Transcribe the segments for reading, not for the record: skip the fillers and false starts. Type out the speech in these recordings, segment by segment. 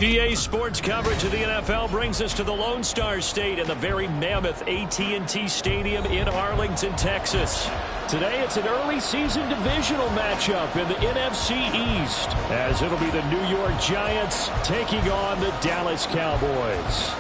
EA Sports coverage of the NFL brings us to the Lone Star State and the very mammoth AT&T Stadium in Arlington, Texas. Today it's an early season divisional matchup in the NFC East, as it'll be the New York Giants taking on the Dallas Cowboys.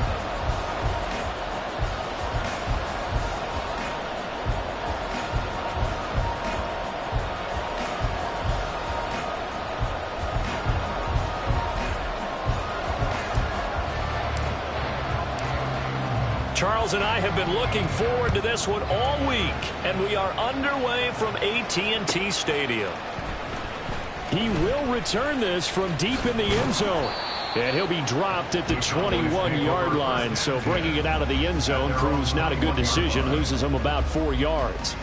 Charles and I have been looking forward to this one all week, and we are underway from AT&T Stadium. He will return this from deep in the end zone, and he'll be dropped at the 21-yard line, so bringing it out of the end zone proves not a good decision, loses him about 4 yards.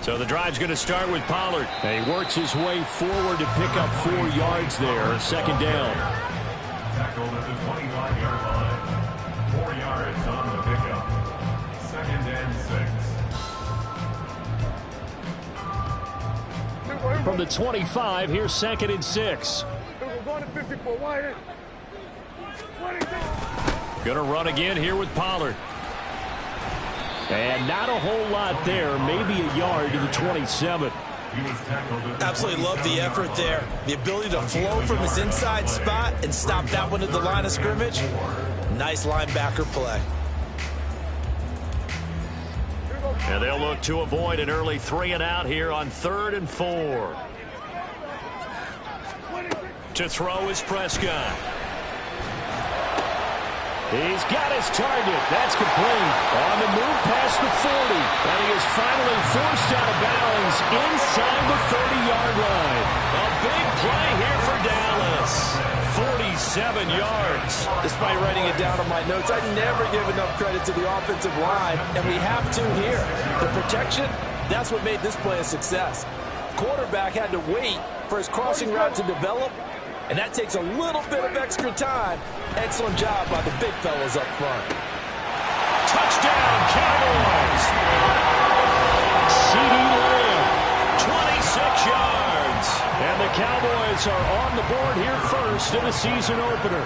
So the drive's going to start with Pollard. And he works his way forward to pick up 4 yards there. Second down. Tackled at the 25-yard line. 4 yards on the pickup. Second and 6. From the 25, here's second and 6. Going to run again here with Pollard. And not a whole lot there, maybe a yard to the 27. Absolutely love the effort there. The ability to flow from his inside spot and stop that one at the line of scrimmage. Nice linebacker play. And they'll look to avoid an early 3 and out here on 3rd and 4. To throw is Prescott. He's got his target. That's complete. On the move past the 40. And he is finally forced out of bounds inside the 30-yard line. A big play here for Dallas. 47 yards. Despite writing it down on my notes, I never give enough credit to the offensive line, and we have to here. The protection, that's what made this play a success. Quarterback had to wait for his crossing route to develop, and that takes a little bit of extra time. Excellent job by the big fellas up front. Touchdown, Cowboys! CeeDee Lamb, 26 yards. And the Cowboys are on the board here first in the season opener.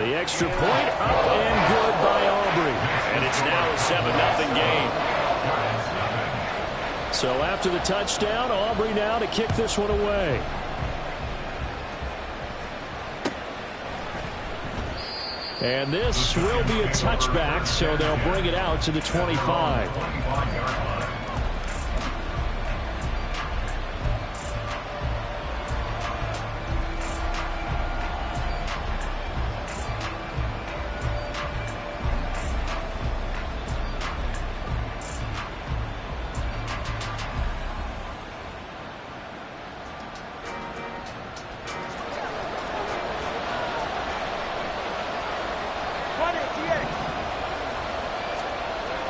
The extra point up and good by Aubrey. And it's now a 7-0 game. So after the touchdown, Aubrey now to kick this one away. And this will be a touchback, so they'll bring it out to the 25.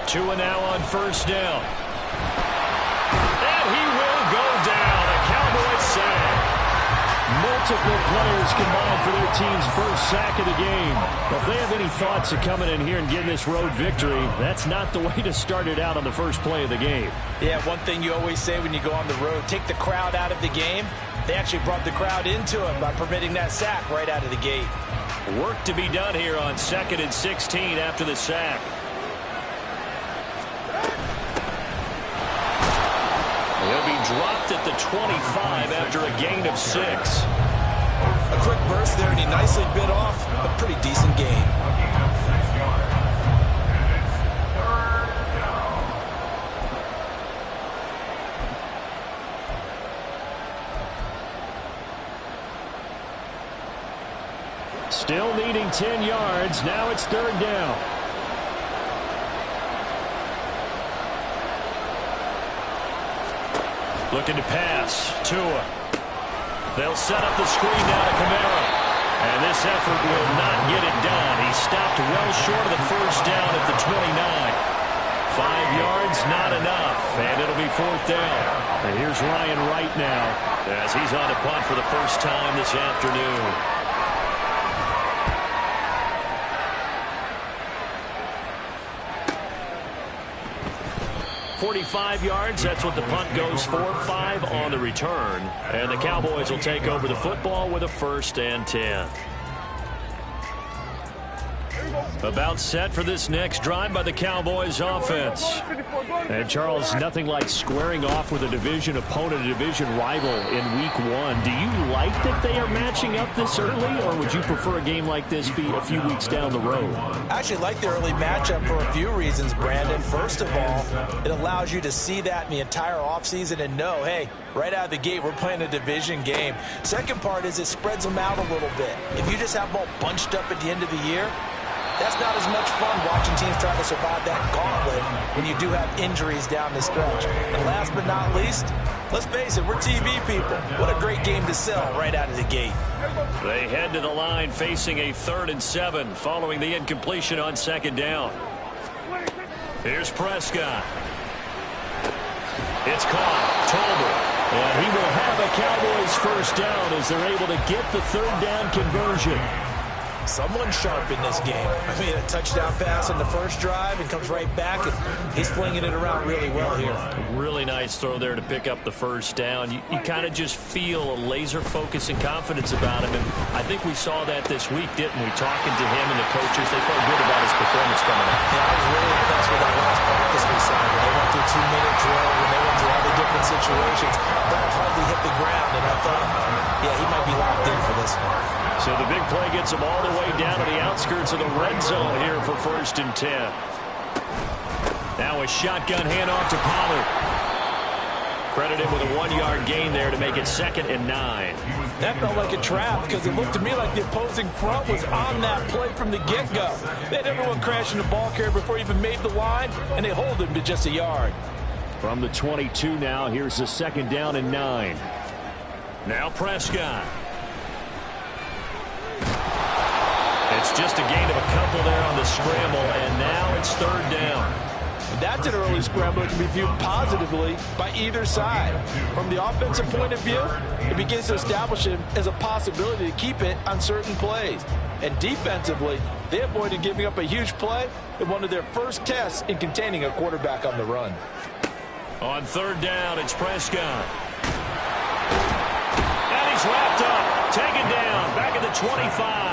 Two and now on first down. And he will go down. A Cowboys sack. Multiple players combined for their team's first sack of the game. Well, if they have any thoughts of coming in here and getting this road victory, that's not the way to start it out on the first play of the game. Yeah, one thing you always say when you go on the road, take the crowd out of the game. They actually brought the crowd into it by permitting that sack right out of the gate. Work to be done here on 2nd and 16 after the sack. He'll be dropped at the 25 after a gain of 6. A quick burst there, and he nicely bit off a pretty decent gain. Still needing 10 yards. Now it's 3rd down. Looking to pass. Tua. They'll set up the screen now to Kamara. And this effort will not get it done. He stopped well short of the first down at the 29. yards, not enough, and it'll be 4th down. And here's Ryan Wright now as he's on to punt for the first time this afternoon. 45 yards, that's what the punt goes for. 5 on the return. And the Cowboys will take over the football with a 1st and 10. About set for this next drive by the Cowboys offense. And Charles, nothing like squaring off with a division opponent, a division rival in week 1. Do you like that they are matching up this early, or would you prefer a game like this be a few weeks down the road? I actually like the early matchup for a few reasons, Brandon. First of all, it allows you to see that in the entire offseason and know, hey, right out of the gate, we're playing a division game. Second part is it spreads them out a little bit. If you just have them all bunched up at the end of the year, that's not as much fun watching teams try to survive that gauntlet when you do have injuries down the stretch. And last but not least, let's face it, we're TV people. What a great game to sell right out of the gate. They head to the line facing a 3rd and 7 following the incompletion on 2nd down. Here's Prescott. It's caught. Tolbert. And he will have a Cowboys 1st down as they're able to get the 3rd down conversion. Someone sharp in this game. I mean, a touchdown pass on the first drive and comes right back, and he's flinging it around really well here. Really nice throw there to pick up the 1st down. You kind of just feel a laser focus and confidence about him, and I think we saw that this week, didn't we? Talking to him and the coaches, they felt good about his performance coming up. Yeah, I was really impressed with that last practice we saw when they went through 2-minute drill, when they went through all the different situations. Ball hardly hit the ground, and I thought, yeah, he might be locked in for this one. So the big play gets him all the way down to the outskirts of the red zone here for 1st and 10. Now a shotgun handoff to Pollard. Credit him with a 1-yard gain there to make it 2nd and 9. That felt like a trap because it looked to me like the opposing front was on that play from the get-go. They had everyone crashing the ball carrier before he even made the line, and they hold him to just a yard. From the 22 now, here's the 2nd down and 9. Now Prescott. It's just a gain of a couple there on the scramble, and now it's 3rd down. That's an early scramble that can be viewed positively by either side. From the offensive point of view, it begins to establish him as a possibility to keep it on certain plays. And defensively, they avoided giving up a huge play in one of their first tests in containing a quarterback on the run. On 3rd down, it's Prescott. And he's wrapped up, taken down, back at the 25.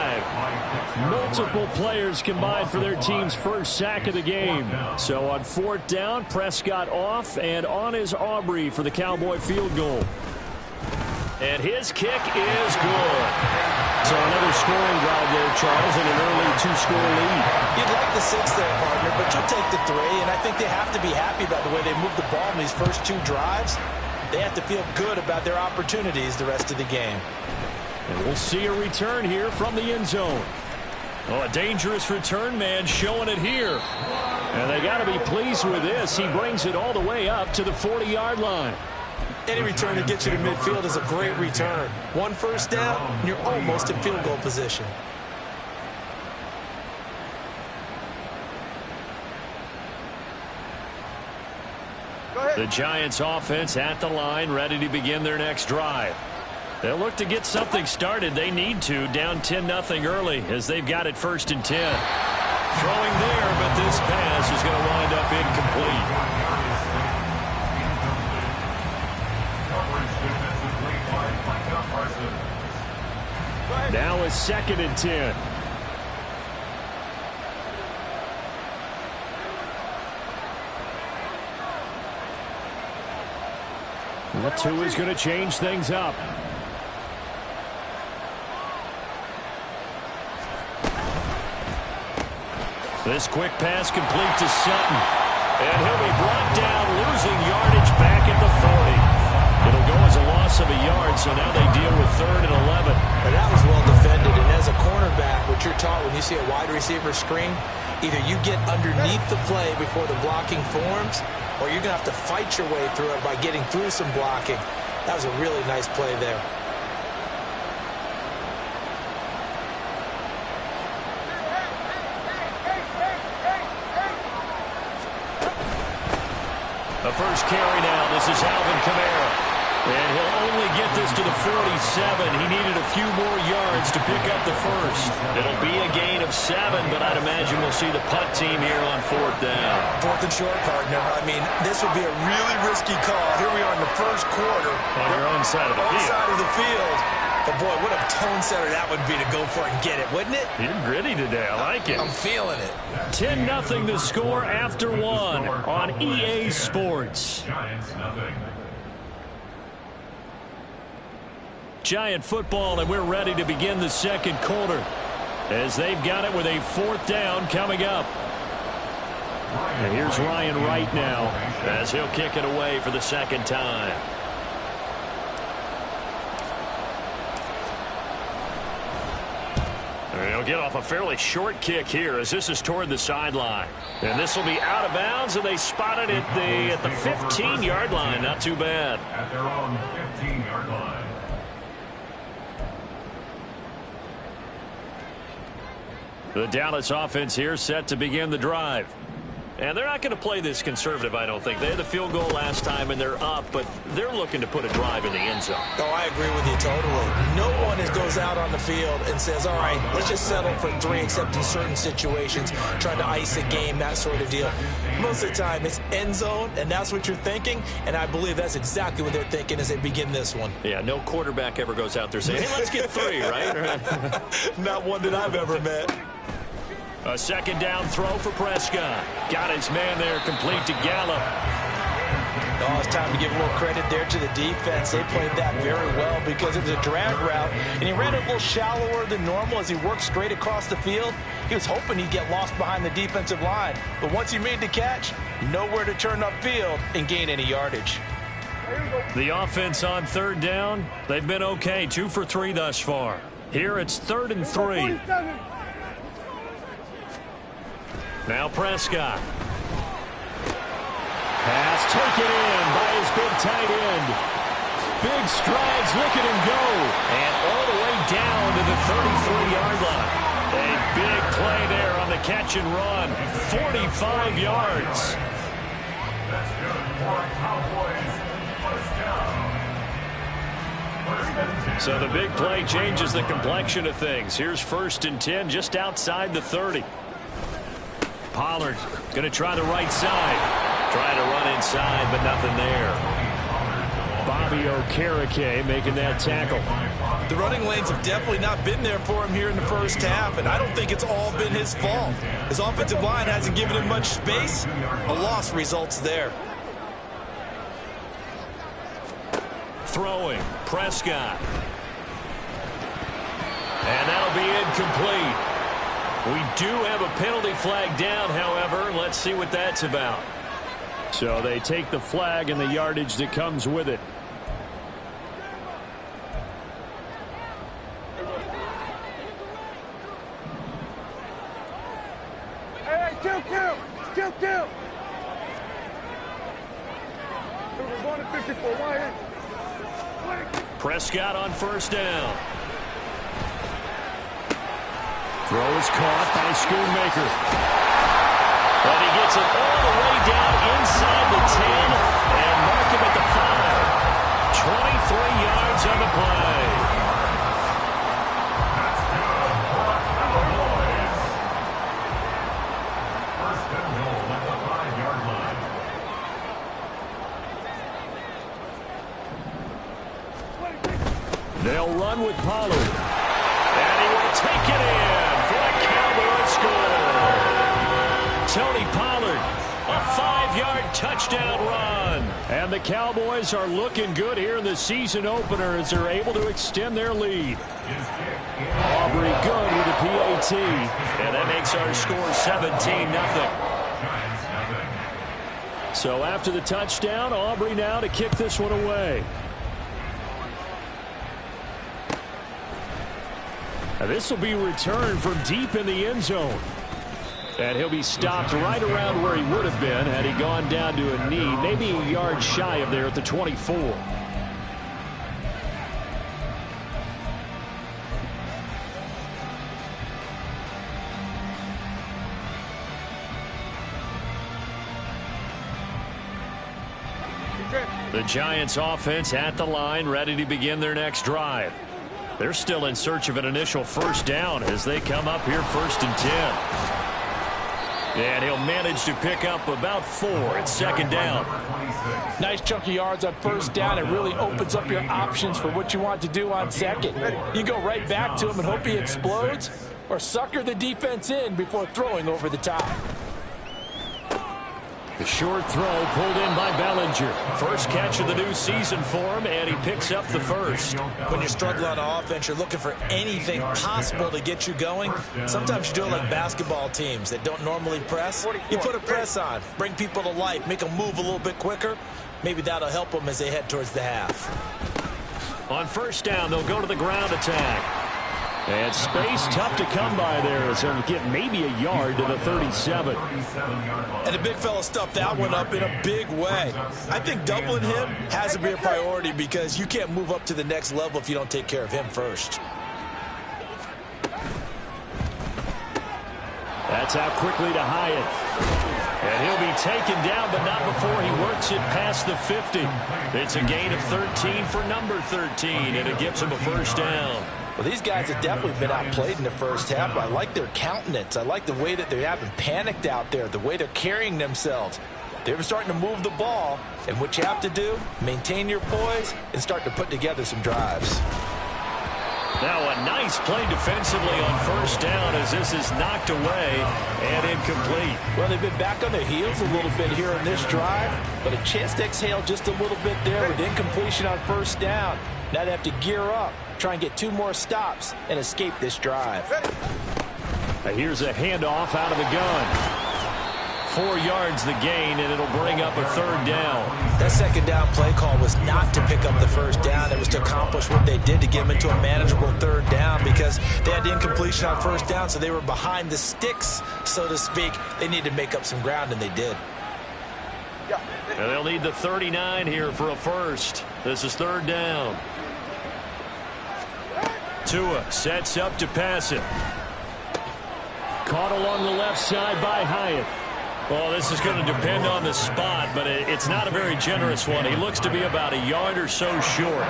Multiple players combined for their team's 1st sack of the game. So on 4th down, Prescott off, and on is Aubrey for the Cowboy field goal. And his kick is good. So another scoring drive there, Charles, and an early 2-score lead. You'd like the 6 there, partner, but you'll take the 3, and I think they have to be happy about the way they moved the ball in these first 2 drives. They have to feel good about their opportunities the rest of the game. And we'll see a return here from the end zone. Oh, a dangerous return man showing it here. And they got to be pleased with this. He brings it all the way up to the 40-yard line. Any return that gets you to midfield is a great return. 1 1st down, and you're almost in field goal position. The Giants offense at the line, ready to begin their next drive. They'll look to get something started. They need to, down 10-0 early as they've got it 1st and 10. Throwing there, but this pass is going to wind up incomplete. Now a 2nd and 10. The 2 is going to change things up. This quick pass complete to Sutton. And he'll be brought down, losing yardage back at the 40. It'll go as a loss of a yard, so now they deal with 3rd and 11. And that was well defended, and as a cornerback, what you're taught when you see a wide receiver screen, either you get underneath the play before the blocking forms, or you're going to have to fight your way through it by getting through some blocking. That was a really nice play there. first carry now. This is Alvin Kamara. And he'll only get this to the 47. He needed a few more yards to pick up the first. It'll be a gain of 7, but I'd imagine we'll see the punt team here on 4th down. 4th and short, partner. I mean, this would be a really risky call. Here we are in the first quarter. On your own side of the field. Side of the field. But, boy, what a tone setter that would be to go for it and get it, wouldn't it? You're gritty today. I like it. I'm feeling it. 10-0 the score after 1 on EA Sports. Giants nothing. Giant football, and we're ready to begin the second quarter as they've got it with a 4th down coming up. And here's Ryan Wright now as he'll kick it away for the second time. And he'll get off a fairly short kick here as this is toward the sideline. And this will be out of bounds, and they spot it at the 15-yard line. Not too bad. At their own 15-yard line. The Dallas offense here set to begin the drive. And they're not going to play this conservative, I don't think. They had the field goal last time, and they're up, but they're looking to put a drive in the end zone. Oh, I agree with you totally. No one goes out on the field and says, all right, let's just settle for 3, except in certain situations, trying to ice a game, that sort of deal. Most of the time, it's end zone, and that's what you're thinking, and I believe that's exactly what they're thinking as they begin this one. Yeah, no quarterback ever goes out there saying, hey, let's get 3, right? Not one that I've ever met. A second down throw for Prescott. Got his man there, complete to Gallup. Oh, it's time to give a little credit there to the defense. They played that very well because it was a drag route, and he ran it a little shallower than normal as he worked straight across the field. He was hoping he'd get lost behind the defensive line, but once he made the catch, nowhere to turn upfield and gain any yardage. The offense on 3rd down, they've been okay, 2 for 3 thus far. Here it's 3rd and 3. Now Prescott. Pass taken in by his big tight end. Big strides, look at him go. And all the way down to the 33-yard line. A big play there on the catch and run. 45 yards. That's good for Cowboys. First down. So the big play changes the complexion of things. Here's 1st and 10 just outside the 30. Pollard going to try the right side. Trying to run inside, but nothing there. Bobby Okereke making that tackle. The running lanes have definitely not been there for him here in the first half, and I don't think it's all been his fault. His offensive line hasn't given him much space. A loss results there. Throwing, Prescott. And that'll be incomplete. We do have a penalty flag down, however. Let's see what that's about. So they take the flag and the yardage that comes with it. Hey, kill. We're going to 54. Prescott on 1st down. Throw is caught by Schoonmaker. And he gets it all the way down inside the 10 and mark him at the 5. 23 yards on the play. That's good for Cowboys. First and goal at the 5-yard line. They'll run with Pollard. And he will take it in for a Cowboys score. Tony Pollard, a 5-yard touchdown run. And the Cowboys are looking good here in the season opener as they're able to extend their lead. Aubrey good with the PAT. And that makes our score 17-0. So after the touchdown, Aubrey now to kick this one away. Now this will be returned from deep in the end zone. And he'll be stopped right around where he would have been had he gone down to a knee, maybe a yard shy of there at the 24. The Giants offense at the line, ready to begin their next drive. They're still in search of an initial first down as they come up here 1st and 10. And he'll manage to pick up about 4 at 2nd down. Nice chunk of yards on 1st down. It really opens up your options for what you want to do on 2nd. You go right back to him and hope he explodes, or sucker the defense in before throwing over the top. The short throw pulled in by Bellinger. First catch of the new season for him, and he picks up the first. When you're struggling on offense, you're looking for anything possible to get you going. Sometimes you do it like basketball teams that don't normally press. You put a press on, bring people to life, make them move a little bit quicker. Maybe that'll help them as they head towards the half. On 1st down, they'll go to the ground attack. And space tough to come by there, so he'll get maybe a yard to the 37. And the big fella stuffed that one up in a big way. I think doubling him has to be a priority because you can't move up to the next level if you don't take care of him first. That's out quickly to Hyatt. And he'll be taken down, but not before he works it past the 50. It's a gain of 13 for number 13, and it gives him a first down. Well, these guys have definitely been outplayed in the first half, but I like their countenance. I like the way that they haven't panicked out there, the way they're carrying themselves. They're starting to move the ball, and what you have to do, maintain your poise and start to put together some drives. Now a nice play defensively on 1st down as this is knocked away and incomplete. Well, they've been back on their heels a little bit here in this drive, but a chance to exhale just a little bit there with incompletion on 1st down. Now they have to gear up, try and get 2 more stops and escape this drive. Now here's a handoff out of the gun. 4 yards the gain, and it'll bring up a 3rd down. That 2nd down play call was not to pick up the 1st down. It was to accomplish what they did to get them into a manageable 3rd down because they had the incompletion on 1st down, so they were behind the sticks, so to speak. They needed to make up some ground, and they did. And they'll need the 39 here for a first. This is 3rd down. Tua sets up to pass it. Caught along the left side by Hyatt. Well, this is going to depend on the spot, but it's not a very generous one. He looks to be about a yard or so short.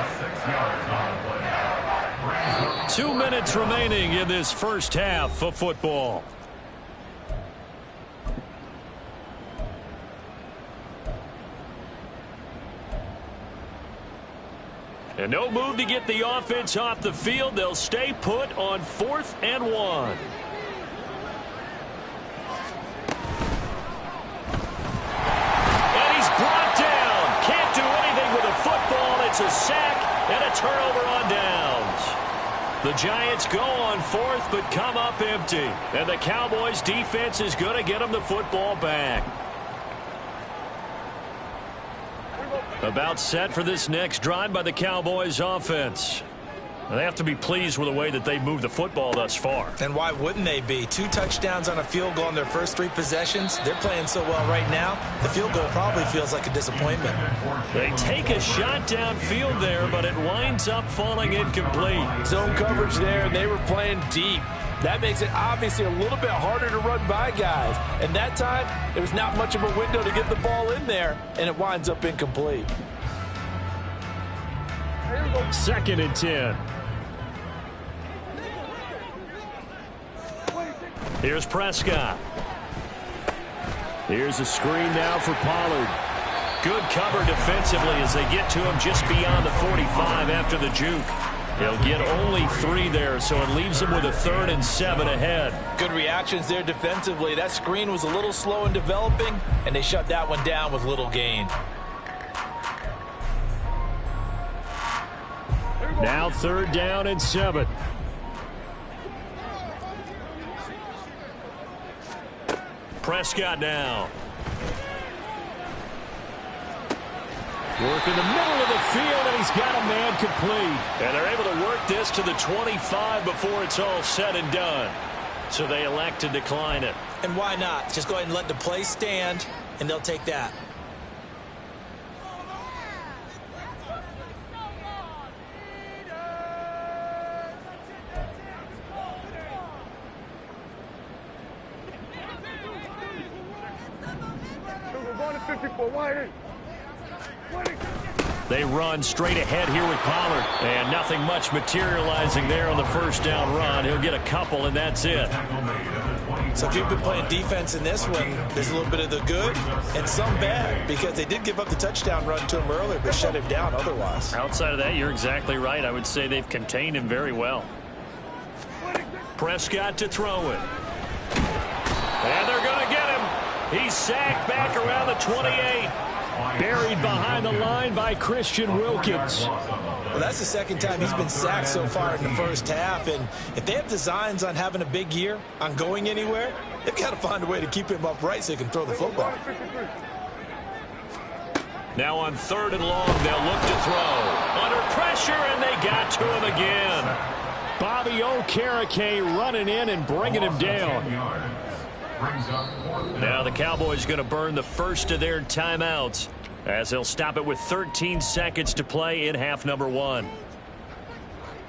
2 minutes remaining in this first half of football. And no move to get the offense off the field. They'll stay put on 4th and 1. And he's brought down. Can't do anything with a football. It's a sack and a turnover on downs. The Giants go on 4th but come up empty. And the Cowboys defense is going to get them the football back. About set for this next drive by the Cowboys offense. They have to be pleased with the way that they've moved the football thus far. And why wouldn't they be? 2 touchdowns on a field goal in their first 3 possessions. They're playing so well right now, the field goal probably feels like a disappointment. They take a shot downfield there, but it winds up falling incomplete. Zone coverage there, and they were playing deep. That makes it obviously a little bit harder to run by guys. And that time, there was not much of a window to get the ball in there, and it winds up incomplete. 2nd and 10. Here's Prescott. Here's a screen now for Pollard. Good cover defensively as they get to him just beyond the 45 after the juke. He'll get only 3 there, so it leaves him with a 3rd and 7 ahead. Good reactions there defensively. That screen was a little slow in developing, and they shut that one down with little gain. Now 3rd down and 7. Prescott now. Work in the middle of the field, and he's got a man complete. And they're able to work this to the 25 before it's all said and done. So they elect to decline it. And why not? Just go ahead and let the play stand, and they'll take that. We're going to 54. Why? They run straight ahead here with Pollard. And nothing much materializing there on the first down run. He'll get a couple, and that's it. So if you've been playing defense in this one, there's a little bit of the good and some bad, because they did give up the touchdown run to him earlier, but shut him down otherwise. Outside of that, you're exactly right. I would say they've contained him very well. Prescott to throw it. And they're going to get him. He's sacked back around the 28. Buried behind the line by Christian Wilkins. Well, that's the second time he's been sacked so far in the first half. And if they have designs on having a big year, on going anywhere, they've got to find a way to keep him upright so he can throw the football. Now on 3rd and long, they'll look to throw. Under pressure, and they got to him again. Bobby Okereke running in and bringing him down. Now the Cowboys going to burn the first of their timeouts as they'll stop it with 13 seconds to play in half number 1.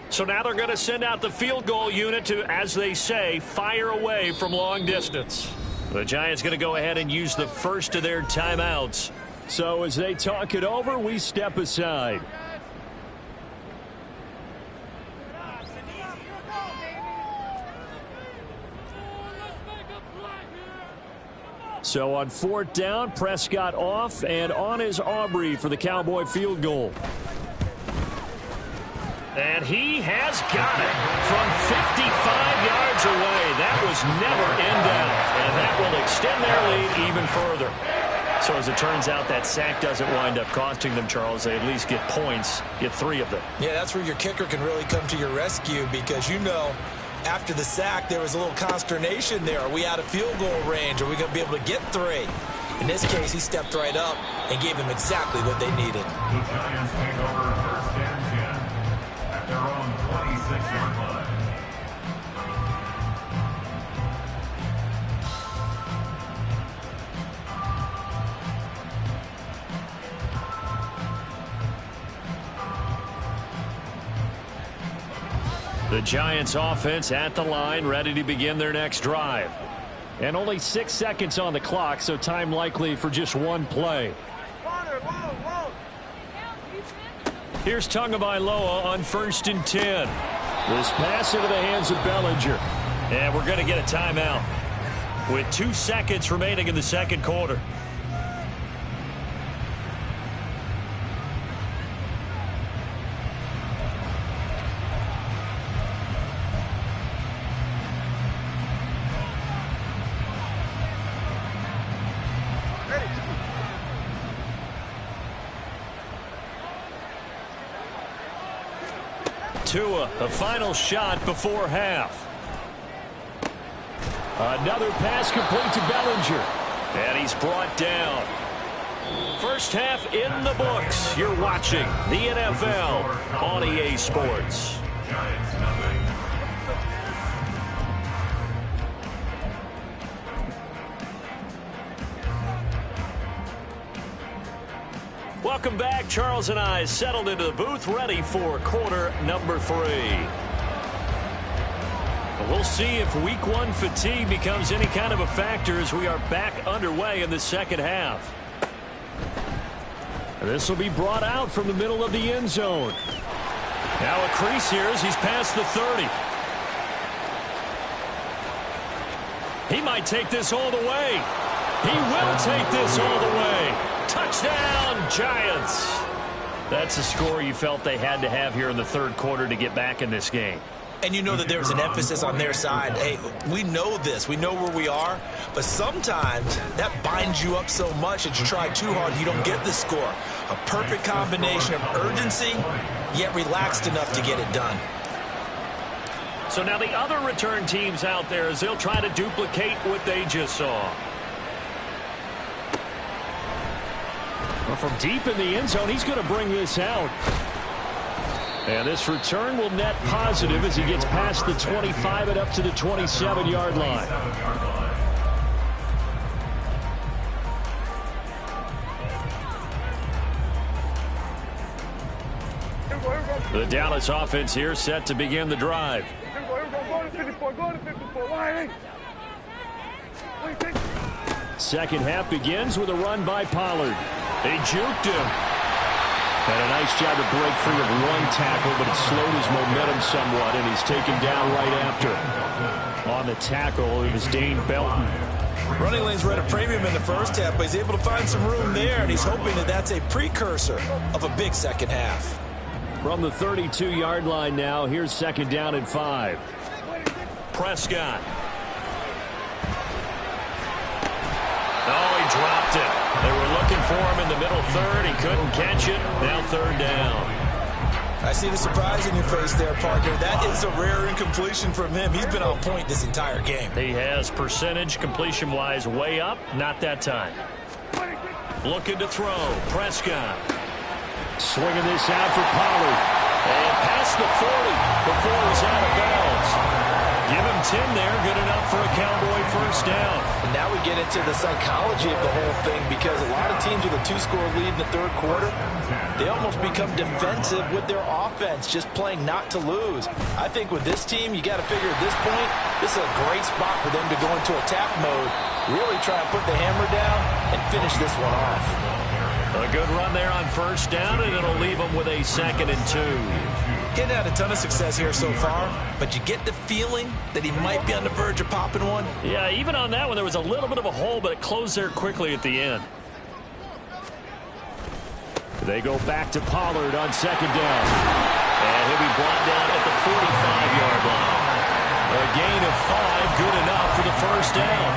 So now they're going to send out the field goal unit to, as they say, fire away from long distance. The Giants going to go ahead and use the first of their timeouts. So as they talk it over, we step aside. So on 4th down, Prescott off, and on is Aubrey for the Cowboy field goal. And he has got it from 55 yards away. That was never in doubt, and that will extend their lead even further. So as it turns out, that sack doesn't wind up costing them, Charles. They at least get points, get 3 of them. Yeah, that's where your kicker can really come to your rescue, because you know, after the sack, there was a little consternation there. Are we out of field goal range? Are we going to be able to get 3? In this case, he stepped right up and gave them exactly what they needed. The Giants take over 1st and 10 at their own 26-yard line. The Giants offense at the line, ready to begin their next drive. And only 6 seconds on the clock, so time likely for just one play. Here's Tagovailoa on 1st and 10. This pass into the hands of Bellinger. And we're going to get a timeout with 2 seconds remaining in the second quarter. Tua, the final shot before half. Another pass complete to Bellinger. And he's brought down. First half in the books. You're watching the NFL on EA Sports. Giants nothing. Welcome back. Charles and I settled into the booth, ready for quarter number 3. We'll see if week 1 fatigue becomes any kind of a factor as we are back underway in the second half. This will be brought out from the middle of the end zone. Now a crease here as he's past the 30. He might take this all the way. He will take this all the way. Touchdown, Giants. That's a score you felt they had to have here in the third quarter to get back in this game. And you know that there's an emphasis on their side. Hey, we know this. We know where we are. But sometimes that binds you up so much that you try too hard, you don't get the score. A perfect combination of urgency, yet relaxed enough to get it done. So now the other return teams out there as they'll try to duplicate what they just saw. Well, from deep in the end zone, he's going to bring this out. And this return will net positive as he gets past the 25 and up to the 27-yard line. The Dallas offense here set to begin the drive. Second half begins with a run by Pollard. They juked him. And a nice job to break free of one tackle, but it slowed his momentum somewhat, and he's taken down right after. On the tackle, it was Dane Belton. Running lanes were at a premium in the first half, but he's able to find some room there, and he's hoping that that's a precursor of a big second half. From the 32-yard line now, here's second down and 5. Prescott. Oh, he dropped it. They were looking for him in the middle third. He couldn't catch it. Now third down. I see the surprise in your face there, partner. That is a rare incompletion from him. He's been on point this entire game. He has percentage completion-wise way up. Not that time. Looking to throw. Prescott. Swinging this out for Pollard. And past the 40 before he's out of bounds. Give him 10 there. Good enough for a Cowboy first down. And now we get into the psychology of the whole thing, because a lot of teams with a 2-score lead in the third quarter, they almost become defensive with their offense, just playing not to lose. I think with this team, you got to figure at this point, this is a great spot for them to go into attack mode, really try and put the hammer down and finish this one off. A good run there on first down, and it'll leave them with a 2nd and 2. Getting had a ton of success here so far, but you get the feeling that he might be on the verge of popping one. Yeah, even on that one, there was a little bit of a hole, but it closed there quickly at the end. They go back to Pollard on second down. And he'll be brought down at the 45-yard line. A gain of 5, good enough for the first down.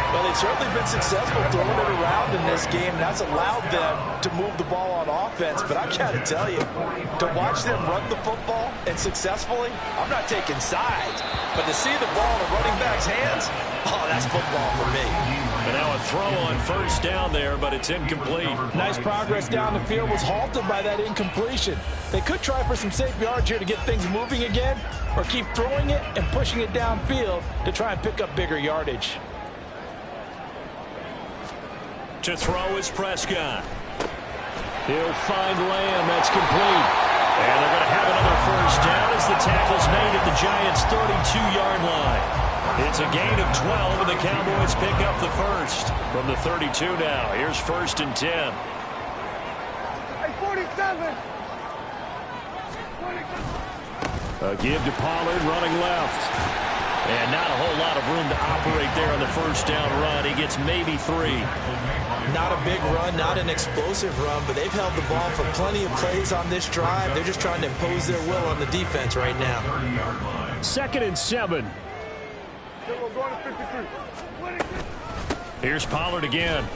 Well, they've certainly been successful throwing it around in this game, and that's allowed them to move the ball on offense. But I've got to tell you, to watch them run the football and successfully, I'm not taking sides, but to see the ball in the running back's hands, oh, that's football for me. And now a throw on first down there, but it's incomplete. Nice progress down the field was halted by that incompletion. They could try for some safe yards here to get things moving again, or keep throwing it and pushing it downfield to try and pick up bigger yardage. To throw is Prescott. He'll find Lamb. That's complete. And they're going to have another first down as the tackle's made at the Giants' 32-yard line. It's a gain of 12, and the Cowboys pick up the first. From the 32 now, here's 1st and 10. Hey, 47. A give to Pollard, running left. And not a whole lot of room to operate there on the first down run. He gets maybe 3. Not a big run, not an explosive run, but they've held the ball for plenty of plays on this drive. They're just trying to impose their will on the defense right now. 2nd and 7. We're going to 53. Here's Pollard again.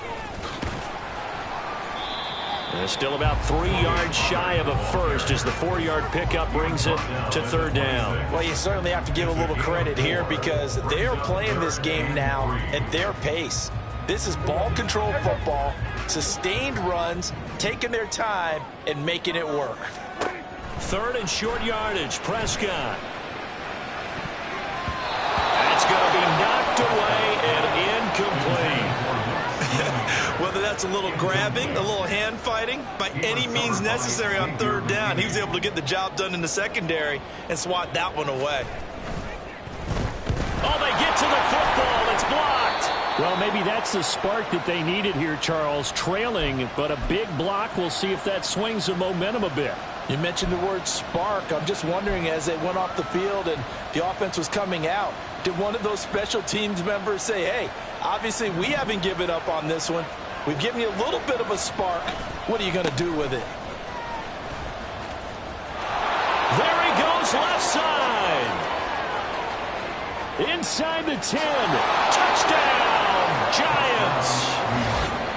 And still about 3 yards shy of a first as the 4-yard pickup brings it to third down. Well, you certainly have to give a little credit here, because they are playing this game now at their pace. This is ball control football, sustained runs, taking their time and making it work. 3rd and short yardage, Prescott. That's going to be knocked away and incomplete. Whether that's a little grabbing, a little hand fighting, by any means necessary on third down, he was able to get the job done in the secondary and swat that one away. Oh, they get to the football. It's blocked. Well, maybe that's the spark that they needed here, Charles. Trailing, but a big block. We'll see if that swings the momentum a bit. You mentioned the word spark. I'm just wondering, as they went off the field and the offense was coming out, did one of those special teams members say, hey, obviously we haven't given up on this one. We've given you a little bit of a spark. What are you going to do with it? There he goes, left side. Inside the 10. Touchdown, Giants.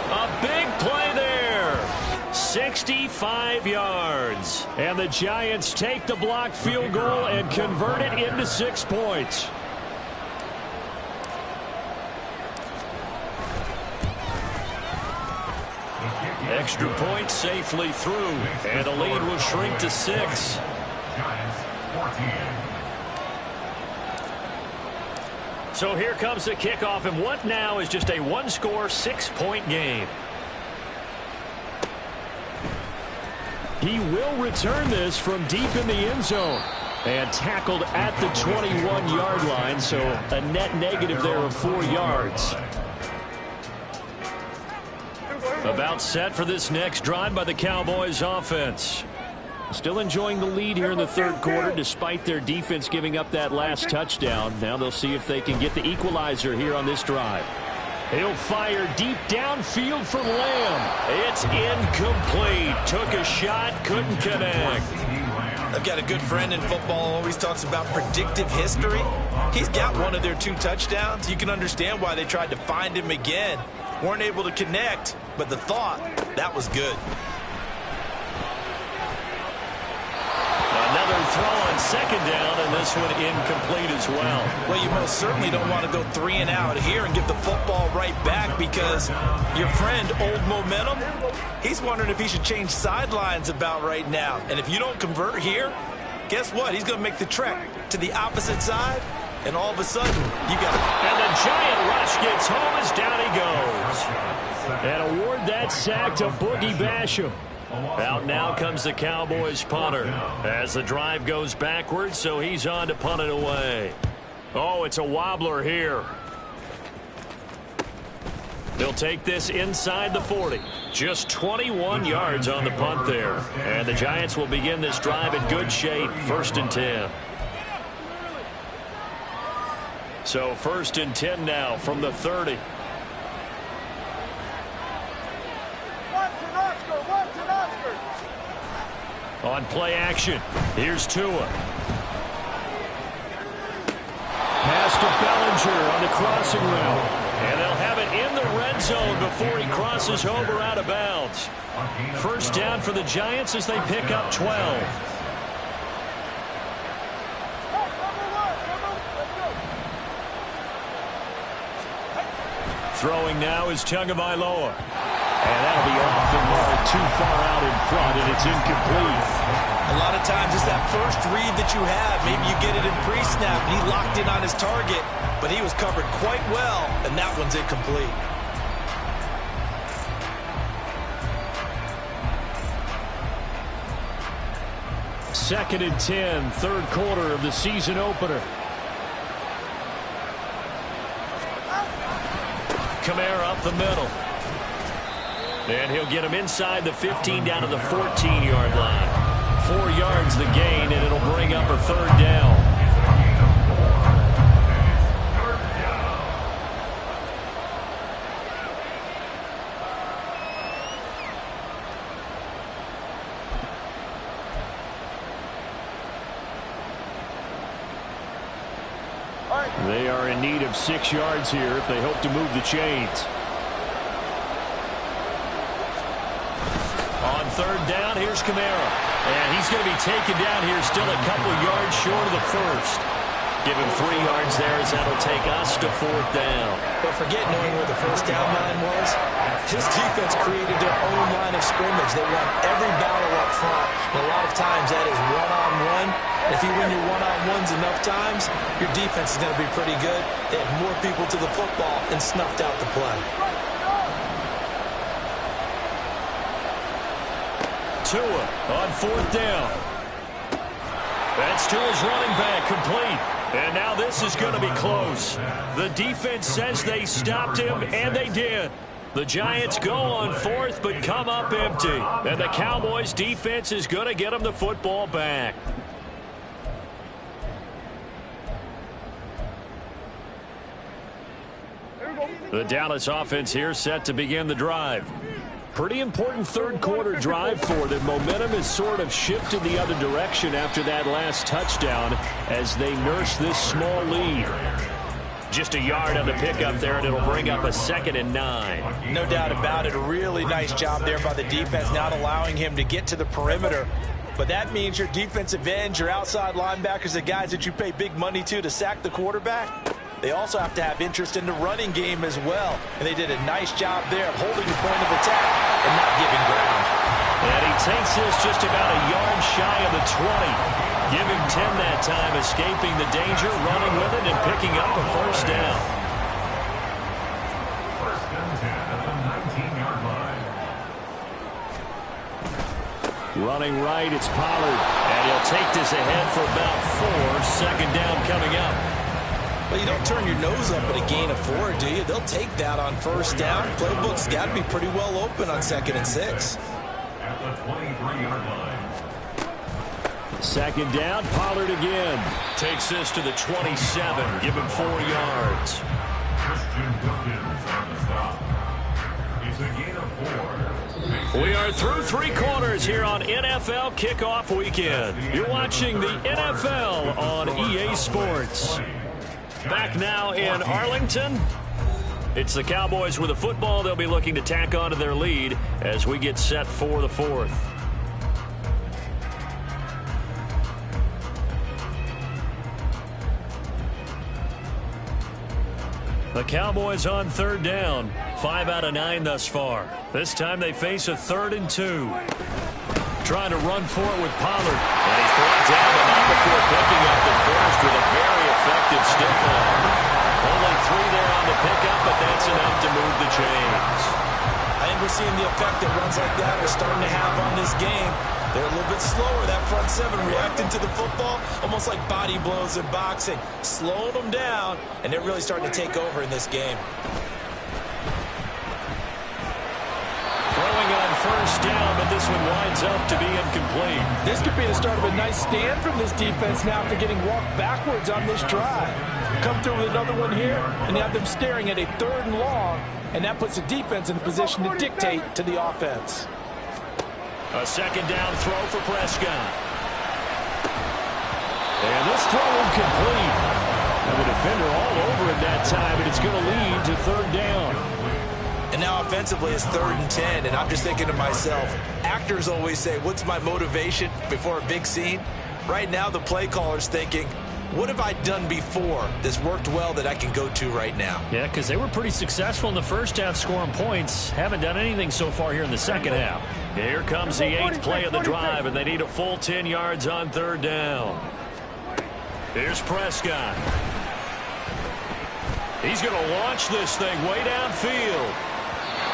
A big play there. 65 yards. And the Giants take the blocked field goal and convert it into 6 points. Extra point safely through, and the lead will shrink to 6. Giants 14. So here comes the kickoff, and what now is just a one-score, 6-point game. He will return this from deep in the end zone. And tackled at the 21-yard line, so a net negative there of 4 yards. About set for this next drive by the Cowboys offense. Still enjoying the lead here in the third quarter despite their defense giving up that last touchdown. Now they'll see if they can get the equalizer here on this drive. He'll fire deep downfield for Lamb. It's incomplete. Took a shot, couldn't connect. I've got a good friend in football, always talks about predictive history. He's got one of their 2 touchdowns. You can understand why they tried to find him again. Weren't able to connect, but the thought, that was good. Another throw on second down, and this one incomplete as well. Well, you most certainly don't want to go 3 and out here and give the football right back because your friend, Old Momentum, he's wondering if he should change sidelines about right now. And if you don't convert here, guess what? He's going to make the trek to the opposite side, and all of a sudden, you got it. And the giant rush gets home as down he goes. And award that sack to Boogie Basham. Out now comes the Cowboys punter as the drive goes backwards, so he's on to punt it away. Oh, it's a wobbler here. They'll take this inside the 40. Just 21 yards on the punt there. And the Giants will begin this drive in good shape, 1st and 10. So 1st and 10 now from the 30. On play action, here's Tua. Pass to Bellinger on the crossing route. And they'll have it in the red zone before he crosses over out of bounds. 1st down for the Giants as they pick up 12. Throwing now is Tagovailoa. And that'll be off the ball too far out in front, and it's incomplete. A lot of times it's that first read that you have. Maybe you get it in pre-snap, and he locked in on his target, but he was covered quite well, and that one's incomplete. Second and 10, third quarter of the season opener. Kamara up the middle. And he'll get him inside the 15 down to the 14-yard line. 4 yards the gain, and it'll bring up a 3rd down. They are in need of 6 yards here if they hope to move the chains. On 3rd down, here's Kamara. And he's going to be taken down here still a couple yards short of the 1st. Give him 3 yards there as that'll take us to 4th down. But forget knowing where the 1st down line was. His defense created their own line of scrimmage. They won every battle up front. And a lot of times that is one-on-one. If you win your one-on-ones enough times, your defense is going to be pretty good. They had more people to the football and snuffed out the play. Tua on 4th down. That's Tua's running back complete. And now this is going to be close. The defense says they stopped him, and they did. The Giants go on 4th, but come up empty. And the Cowboys defense is going to get them the football back. The Dallas offense here set to begin the drive. Pretty important third quarter drive for them. Momentum has sort of shifted the other direction after that last touchdown as they nurse this small lead. Just a yard on the pickup there, and it'll bring up a 2nd and 9. No doubt about it. A really nice job there by the defense, not allowing him to get to the perimeter. But that means your defensive ends, your outside linebackers, the guys that you pay big money to sack the quarterback, they also have to have interest in the running game as well. And they did a nice job there of holding the point of attack and not giving ground. And he takes this just about a yard shy of the 20. Give him 10 that time, escaping the danger, running with it, and picking up a 1st down. 1st and 10 at the 19-yard line. Running right, it's Pollard. And he'll take this ahead for about 4. 2nd down coming up. Well, you don't turn your nose up at a gain of 4, do you? They'll take that on first down. Playbook's got to be pretty well open on 2nd and 6. At the 23-yard line. 2nd down, Pollard again. Takes this to the 27. Give him 4 yards. Christian Wilkins on the stop. It's a gain of 4. We are through 3 quarters here on NFL Kickoff Weekend. You're watching the NFL on EA Sports. Back now in Arlington. It's the Cowboys with the football. They'll be looking to tack on to their lead as we get set for the 4th. The Cowboys on 3rd down. 5 out of 9 thus far. This time they face a 3rd and 2. Trying to run for it with Pollard. And he's brought down, but not before picking up the first with a very effective stiff arm. Only 3 there on the pickup, but that's enough to move the chains. I think we're seeing the effect that runs like that are starting to have on this game. They're a little bit slower, that front 7, reacting to the football, almost like body blows in boxing. Slowing them down, and they're really starting to take over in this game. Throwing on 1st down, but this one winds up to be incomplete. This could be the start of a nice stand from this defense now after getting walked backwards on this drive. Come through with another one here, and you have them staring at a 3rd and long, and that puts the defense in a position to dictate to the offense. A 2nd down throw for Prescott. And this throw incomplete. And the defender all over it that time, and it's going to lead to 3rd down. And now offensively it's 3rd and 10, and I'm just thinking to myself, actors always say, what's my motivation before a big scene? Right now the play caller's thinking, what have I done before that's worked well that I can go to right now? Yeah, because they were pretty successful in the first half scoring points. Haven't done anything so far here in the second half. Here comes the 8th play of the drive, and they need a full 10 yards on 3rd down. Here's Prescott. He's going to launch this thing way downfield.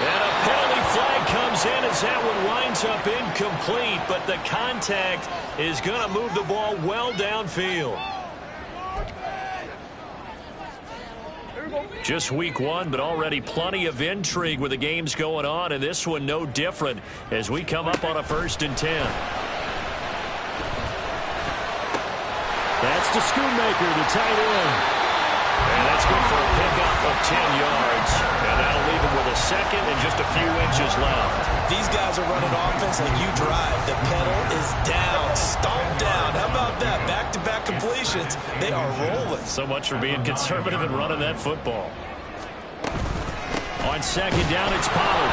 And a penalty flag comes in as that one winds up incomplete, but the contact is going to move the ball well downfield. Just week 1, but already plenty of intrigue with the games going on, and this one no different as we come up on a 1st and 10. That's to Schoonmaker, the tight end. And that's good for a pickup of 10 yards. And that'll leave him with a 2nd and just a few inches left. These guys are running offense like you drive. The pedal is down, stomped down. How about that? Back-to-back completions. They are rolling. So much for being conservative and running that football. On 2nd down, it's Pollard.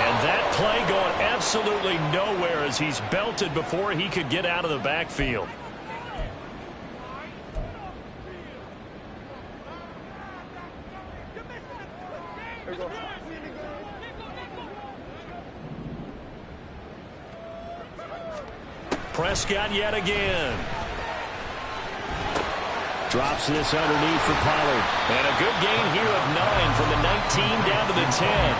And that play going absolutely nowhere as he's belted before he could get out of the backfield. Prescott yet again. Drops this underneath for Pollard. And a good gain here of 9 from the 19 down to the 10.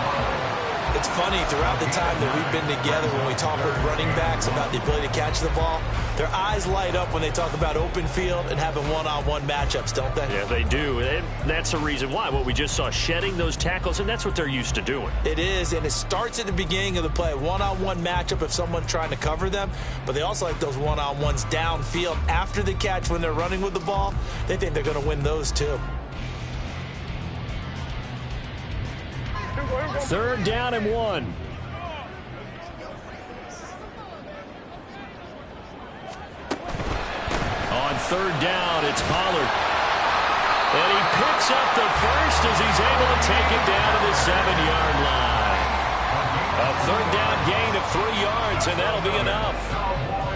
It's funny, throughout the time that we've been together, when we talk with running backs about the ability to catch the ball, their eyes light up when they talk about open field and having one-on-one matchups, don't they? Yeah, they do. And that's the reason why. What we just saw, shedding those tackles, and that's what they're used to doing. It is, and it starts at the beginning of the play. One-on-one matchup if someone's trying to cover them, but they also like those one-on-ones downfield after the catch when they're running with the ball. They think they're going to win those too. 3rd down and 1. On 3rd down, it's Pollard. And he picks up the first as he's able to take it down to the 7-yard line. A 3rd down gain of 3 yards, and that'll be enough.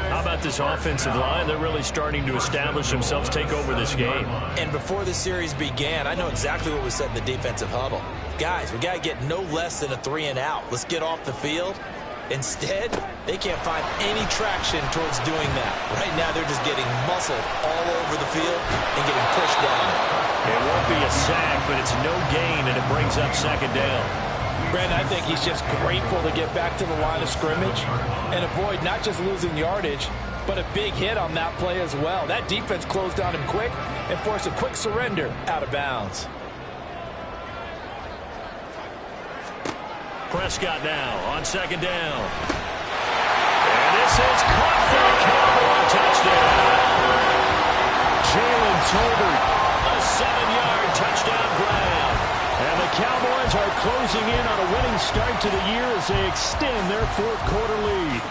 How about this offensive line? They're really starting to establish themselves, take over this game. And before the series began, I know exactly what was said in the defensive huddle. Guys, we got to get no less than a 3-and-out. Let's get off the field. Instead, they can't find any traction towards doing that. Right now, they're just getting muscled all over the field and getting pushed down. It won't be a sack, but it's no gain, and it brings up 2nd down. Brandon, I think he's just grateful to get back to the line of scrimmage and avoid not just losing yardage, But a big hit on that play as well. That defense closed on him quick and forced a quick surrender out of bounds. Prescott now on second down. And this is caught for a Cowboy touchdown. Jalen Tolbert, a 7-yard touchdown grab. And the Cowboys are closing in on a winning start to the year as they extend their fourth quarter lead.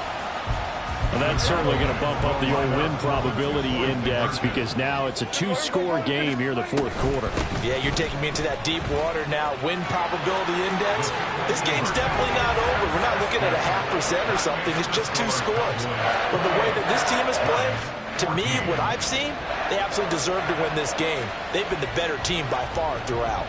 Well, that's certainly going to bump up the old win probability index because now it's a 2-score game here in the fourth quarter. Yeah, you're taking me into that deep water now. Win probability index. This game's definitely not over. We're not looking at a 0.5% or something. It's just 2 scores. But the way that this team has played, to me, what I've seen, they absolutely deserve to win this game. They've been the better team by far throughout.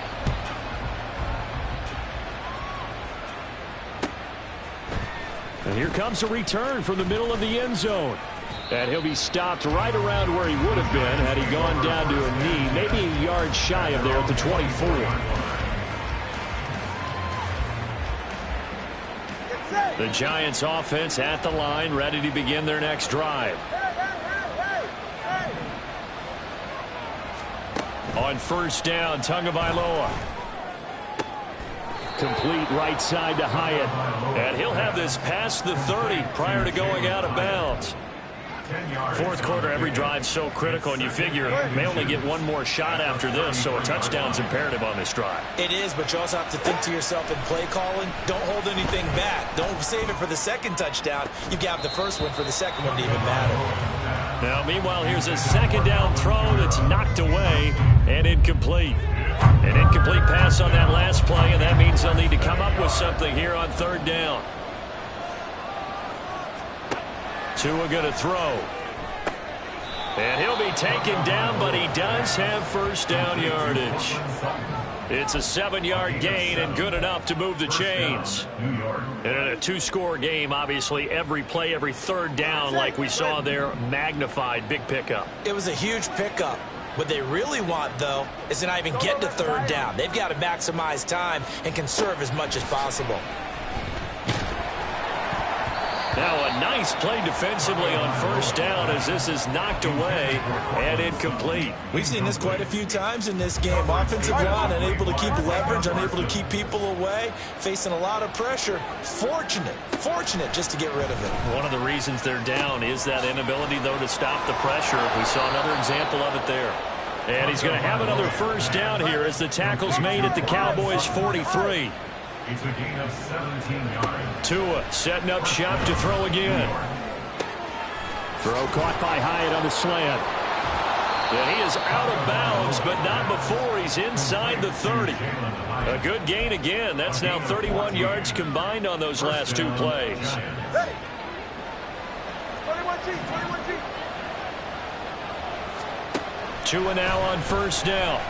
And here comes a return from the middle of the end zone. And he'll be stopped right around where he would have been had he gone down to a knee, maybe a yard shy of there at the 24. The Giants offense at the line, ready to begin their next drive. On first down, Tagovailoa. Complete right side to Hyatt. And he'll have this past the 30 prior to going out of bounds. Fourth quarter, every drive's so critical, and you figure may only get one more shot after this, so a touchdown's imperative on this drive. It is, but you also have to think to yourself in play calling, don't hold anything back. Don't save it for the second touchdown. You got the first one for the second one to even matter. Now, meanwhile, here's a second down throw that's knocked away and incomplete. An incomplete pass on that last play, and that means they'll need to come up with something here on third down. Tua going to throw. And he'll be taken down, but he does have first down yardage. It's a 7-yard gain and good enough to move the chains. And in a 2-score game, obviously, every play, every third down, like we saw there, magnified, big pickup. It was a huge pickup. What they really want, though, is to not even get to third down. They've got to maximize time and conserve as much as possible. Now a nice play defensively on first down as this is knocked away and incomplete. We've seen this quite a few times in this game. Offensive line unable to keep leverage, unable to keep people away, facing a lot of pressure. Fortunate just to get rid of it. One of the reasons they're down is that inability, though, to stop the pressure. We saw another example of it there. And he's going to have another first down here as the tackle's made at the Cowboys' 43. It's a gain of 17 yards. Tua setting up shop to throw again. Throw caught by Hyatt on the slant. And he is out of bounds, but not before he's inside the 30. A good gain again. That's now 31 yards combined on those last 2 plays. Hey! 21 G. Tua now on first down.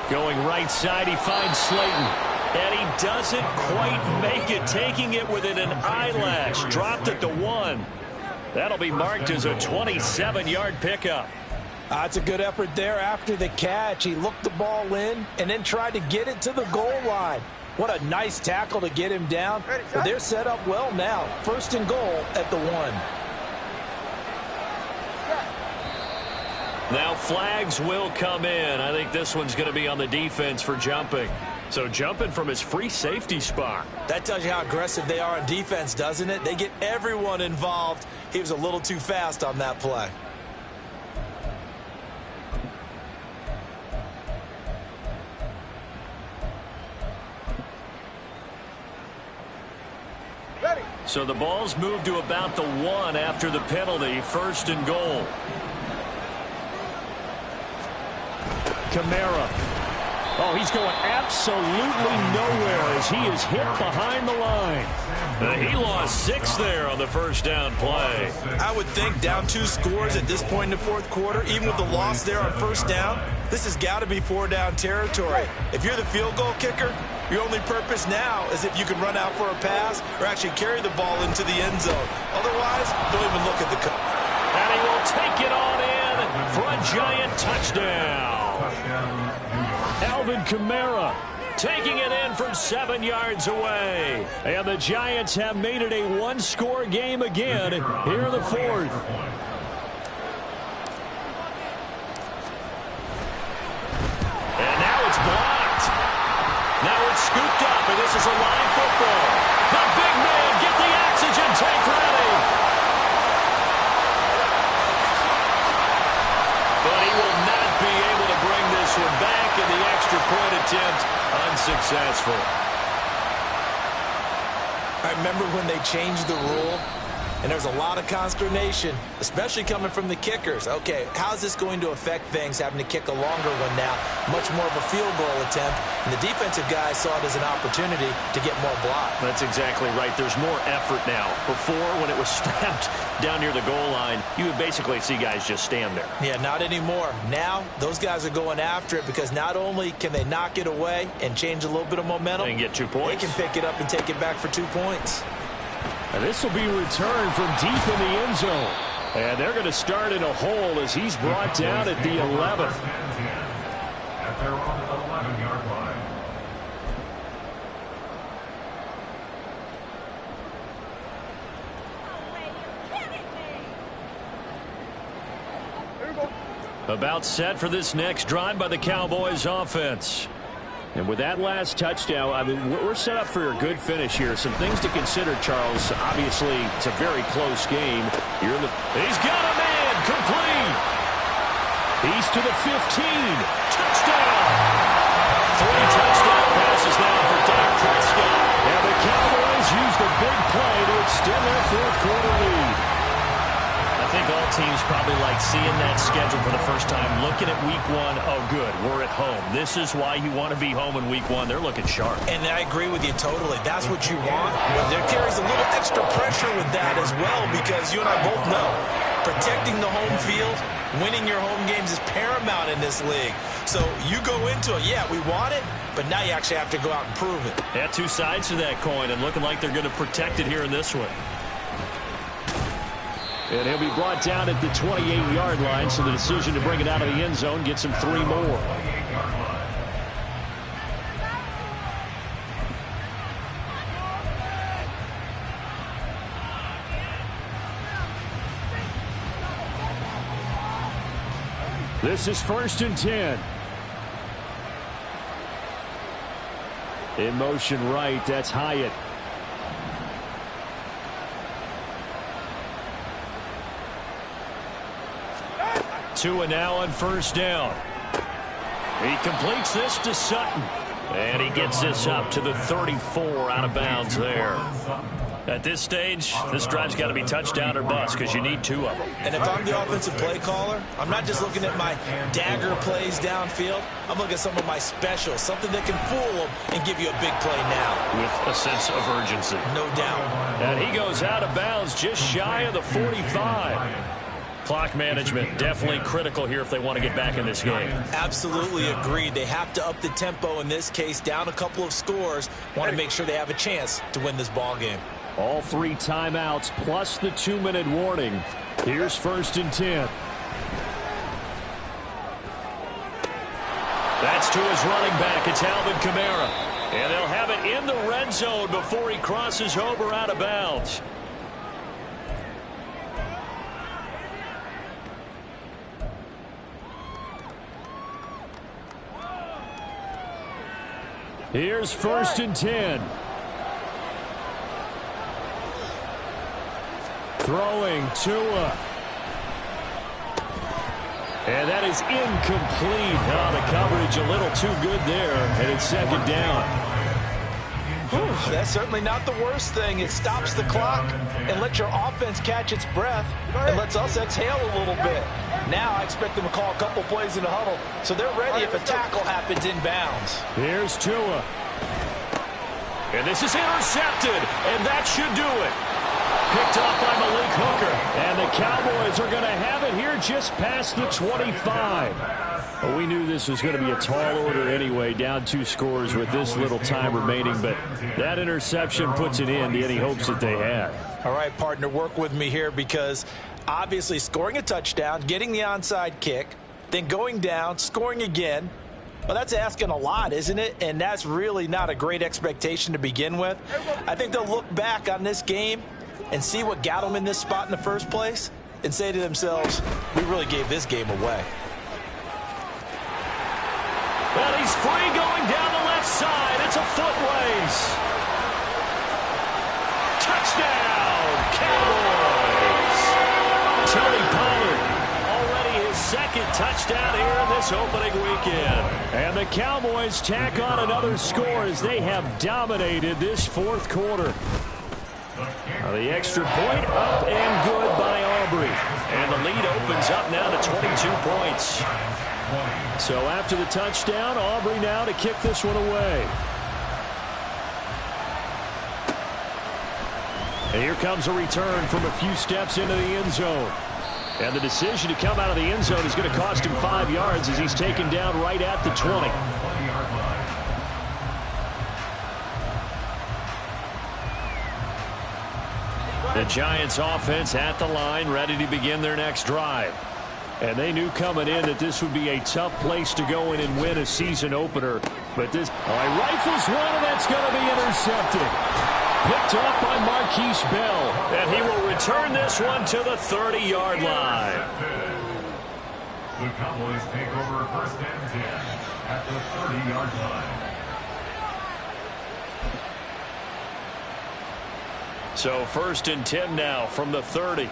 Going right side, he finds Slayton. And he doesn't quite make it, taking it within an eyelash. Dropped it to 1. That'll be marked as a 27-yard pickup. That's a good effort there after the catch. He looked the ball in and then tried to get it to the goal line. What a nice tackle to get him down. But they're set up well now. First and goal at the 1. Now flags will come in. I think this one's going to be on the defense for jumping. So jumping from his free safety spot. That tells you how aggressive they are on defense, doesn't it? They get everyone involved. He was a little too fast on that play. So the ball's moved to about the 1 after the penalty. First and goal. Kamara. Oh, he's going absolutely nowhere as he is hit behind the line. He lost 6 there on the first down play. I would think down 2 scores at this point in the fourth quarter, even with the loss there on first down, this has got to be 4-down territory. If you're the field goal kicker, your only purpose now is if you can run out for a pass or actually carry the ball into the end zone. Otherwise, don't even look at the cut. And he will take it on in for a Giant touchdown. Alvin Kamara taking it in from 7 yards away. And the Giants have made it a one-score game again here in the fourth. And now it's blocked. Now it's scooped up, and this is a line football. The big man, get the oxygen tank ready. But he will not be able to bring this one back, and the extra point attempt unsuccessful. I remember when they changed the rule, and there was a lot of consternation, especially coming from the kickers. Okay, how's this going to affect things, having to kick a longer one now, much more of a field goal attempt, and the defensive guys saw it as an opportunity to get more block. That's exactly right. There's more effort now. Before, when it was snapped down near the goal line, you would basically see guys just stand there. Yeah, not anymore. Now, those guys are going after it because not only can they knock it away and change a little bit of momentum, and get 2 points. They can pick it up and take it back for 2 points. And this will be returned from deep in the end zone. And they're going to start in a hole as he's brought down at the 11th. At their own 11-yard line. About set for this next drive by the Cowboys offense. And with that last touchdown, I mean, we're set up for a good finish here. Some things to consider, Charles. Obviously, it's a very close game. He's got a man, complete. He's to the 15. Touchdown. 3 touchdown passes now for Dak Prescott. And the Cowboys use the big play to extend their fourth-quarter lead. I think all teams probably like seeing that schedule for the first time, looking at week 1. Oh, good, we're at home. This is why you want to be home in week 1. They're looking sharp. And I agree with you totally. That's what you want. But there carries a little extra pressure with that as well, because you and I both know protecting the home field, winning your home games is paramount in this league. So you go into it, yeah, we want it, but now you actually have to go out and prove it. Yeah, 2 sides to that coin, and looking like they're going to protect it here in this one. And he'll be brought down at the 28-yard line, so the decision to bring it out of the end zone gets him 3 more. This is 1st and 10. In motion right, that's Hyatt. Tua now on 1st down. He completes this to Sutton. And he gets this up to the 34, out of bounds there. At this stage, this drive's got to be touchdown or bust because you need 2 of them. And if I'm the offensive play caller, I'm not just looking at my dagger plays downfield. I'm looking at some of my specials, something that can fool them and give you a big play now. With a sense of urgency. No doubt. And he goes out of bounds just shy of the 45. Clock management definitely critical here if they want to get back in this game. Absolutely agreed. They have to up the tempo in this case, down a couple of scores. Want to make sure they have a chance to win this ball game. All 3 timeouts plus the 2-minute warning. Here's 1st and 10. That's to his running back. It's Alvin Kamara. And they'll have it in the red zone before he crosses over out of bounds. Here's 1st and 10. Throwing Tua. And that is incomplete. Oh, the coverage a little too good there. And it's 2nd down. Whew, that's certainly not the worst thing. It stops the clock and lets your offense catch its breath and lets us exhale a little bit. Now I expect them to call a couple plays in the huddle so they're ready if a tackle happens inbounds. Here's Tua. And this is intercepted, and that should do it. Picked off by Malik Hooker. And the Cowboys are going to have it here just past the 25. Well, we knew this was going to be a tall order anyway, down 2 scores with this little time remaining. But that interception puts it in to any hopes that they had. All right, partner, work with me here because obviously scoring a touchdown, getting the onside kick, then going down, scoring again, Well, that's asking a lot, isn't it? And that's really not a great expectation to begin with. I think they'll look back on this game and see what got them in this spot in the first place and say to themselves, we really gave this game away. Well, he's free going down the left side. It's a foot race. Touchdown, Cowboys. Tony Pollard, already his second touchdown here in this opening weekend. And the Cowboys tack on another score as they have dominated this fourth quarter. The extra point up and good by Aubrey. And the lead opens up now to 22 points. So after the touchdown, Aubrey now to kick this one away. And here comes a return from a few steps into the end zone. And the decision to come out of the end zone is going to cost him 5 yards as he's taken down right at the 20. The Giants offense at the line, ready to begin their next drive. And they knew coming in that this would be a tough place to go in and win a season opener. But this rifles one, and that's going to be intercepted. Picked up by Marquise Bell. And he will return this one to the 30-yard line. The Cowboys take over first and 10 at the 30-yard line. So first and 10 now from the 30.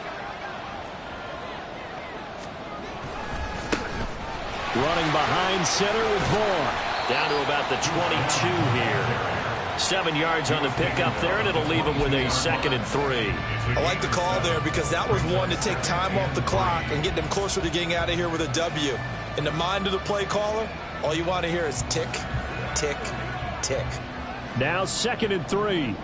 Running behind center with Vaughn. Down to about the 22 here. 7 yards on the pickup there, and it'll leave him with a 2nd and 3. I like the call there because that was one to take time off the clock and get them closer to getting out of here with a W. In the mind of the play caller, all you want to hear is tick, tick, tick. Now 2nd and 3.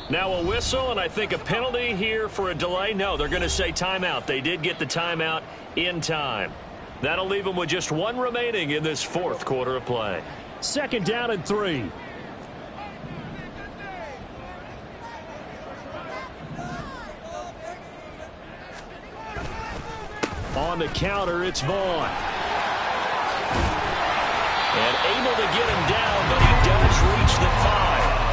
Now a whistle, and I think a penalty here for a delay. No, they're going to say timeout. They did get the timeout in time. That'll leave them with just one remaining in this fourth quarter of play. 2nd down and 3. On the counter, it's Vaughn. And able to get him down, but he does reach the 5.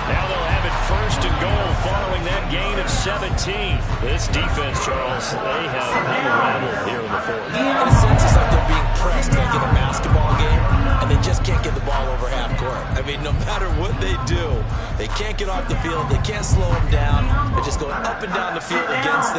Now they'll have it 1st and goal following that gain of 17. This defense, Charles, they have unraveled here in the fourth. In a sense, it's like they're being pressed like in a basketball game, and they just can't get the ball over half court. I mean, no matter what they do, they can't get off the field. They can't slow them down. They're just going up and down the field against them.